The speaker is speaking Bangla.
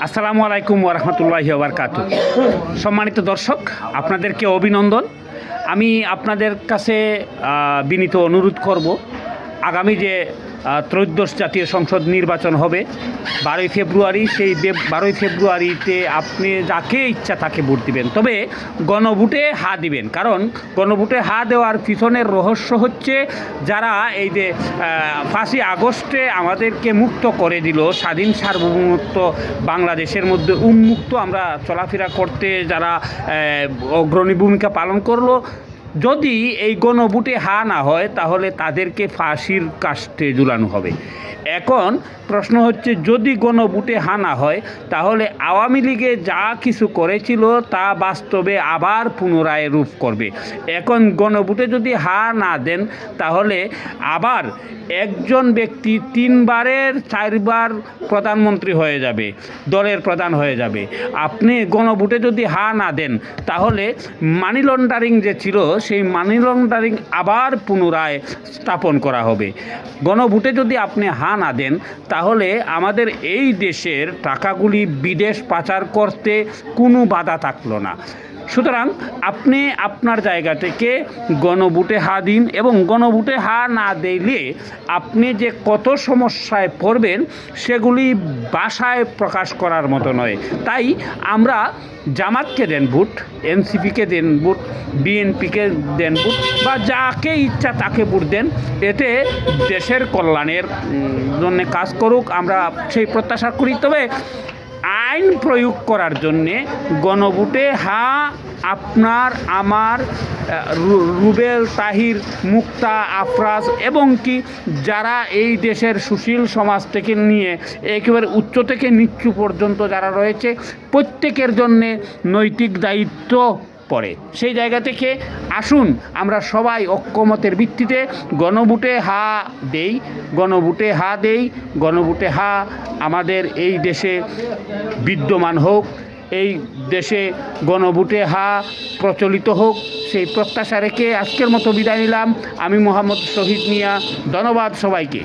আসসালামু আলাইকুম ওয়া রাহমাতুল্লাহি ওয়া বারাকাতুহু। সম্মানিত দর্শক, আপনাদেরকে অভিনন্দন। আমি আপনাদের কাছে বিনীত অনুরোধ করব, আগামী যে ত্রয়োদশ জাতীয় সংসদ নির্বাচন হবে 12ই ফেব্রুয়ারি, সেই 12ই ফেব্রুয়ারিতে আপনি যাকে ইচ্ছা তাকে ভোট দিবেন, তবে গণভোটে হা দিবেন। কারণ গণভোটে হা দেওয়ার পিছনের রহস্য হচ্ছে, যারা এই যে 5ই আগস্টে আমাদেরকে মুক্ত করে দিল, স্বাধীন সার্বভৌমত্ব বাংলাদেশের মধ্যে উন্মুক্ত আমরা চলাফেরা করতে যারা অগ্রণী ভূমিকা পালন করলো, যদি এই গণভোটে হা না হয় তাহলে তাদেরকে ফাঁসির কাস্টে ঝুলানো হবে। এখন প্রশ্ন হচ্ছে, যদি গণভোটে হা না হয় তাহলে আওয়ামী লীগে যা কিছু করেছিল তা বাস্তবে আবার পুনরায় রূপ করবে। এখন গণভোটে যদি হা না দেন তাহলে আবার একজন ব্যক্তি 4বার প্রধানমন্ত্রী হয়ে যাবে, দলের প্রধান হয়ে যাবে। আপনি গণভোটে যদি হা না দেন তাহলে মানি লন্ডারিং যে ছিল সেই মানি লন্ডারিং আবার পুনরায় স্থাপন করা হবে। গণভোটে যদি আপনি হা না দেন তাহলে আমাদের এই দেশের টাকাগুলি বিদেশ পাচার করতে কোনো বাধা থাকলো না। সুতরাং আপনি আপনার জায়গা থেকে গণভোটে হা দিন, এবং গণভোটে হা না দিলে আপনি যে কত সমস্যায় পড়বেন সেগুলি ভাষায় প্রকাশ করার মতো নয়। তাই আমরা জামাতকে দেন ভোট, এনসিপিকে দেন ভোট, বিএনপিকে দেন ভোট, বা যাকে ইচ্ছা তাকে ভোট দেন, এতে দেশের কল্যাণের জন্য কাজ করুক, আমরা সেই প্রত্যাশা করি। তবে আইন প্রয়োগ করার জন্যে গণভোটে হা আপনার, আমার, রুবেল, তাহির, মুক্তা, আফরাজ এবং কি যারা এই দেশের সুশীল সমাজ থেকে নিয়ে একেবারে উচ্চ থেকে নিচু পর্যন্ত যারা রয়েছে, প্রত্যেকের জন্যে নৈতিক দায়িত্ব পড়ে। সেই জায়গা থেকে আসুন আমরা সবাই ঐক্যমতের ভিত্তিতে গণভোটে হা দেই, গণভোটে হা দেই, গণভোটে হা আমাদের এই দেশে বিদ্যমান হোক, এই দেশে গণভোটে হা প্রচলিত হোক, সেই প্রত্যাশা রেখে আজকের মতো বিদায় নিলাম। আমি মোহাম্মদ শহীদ মিয়া, ধন্যবাদ সবাইকে।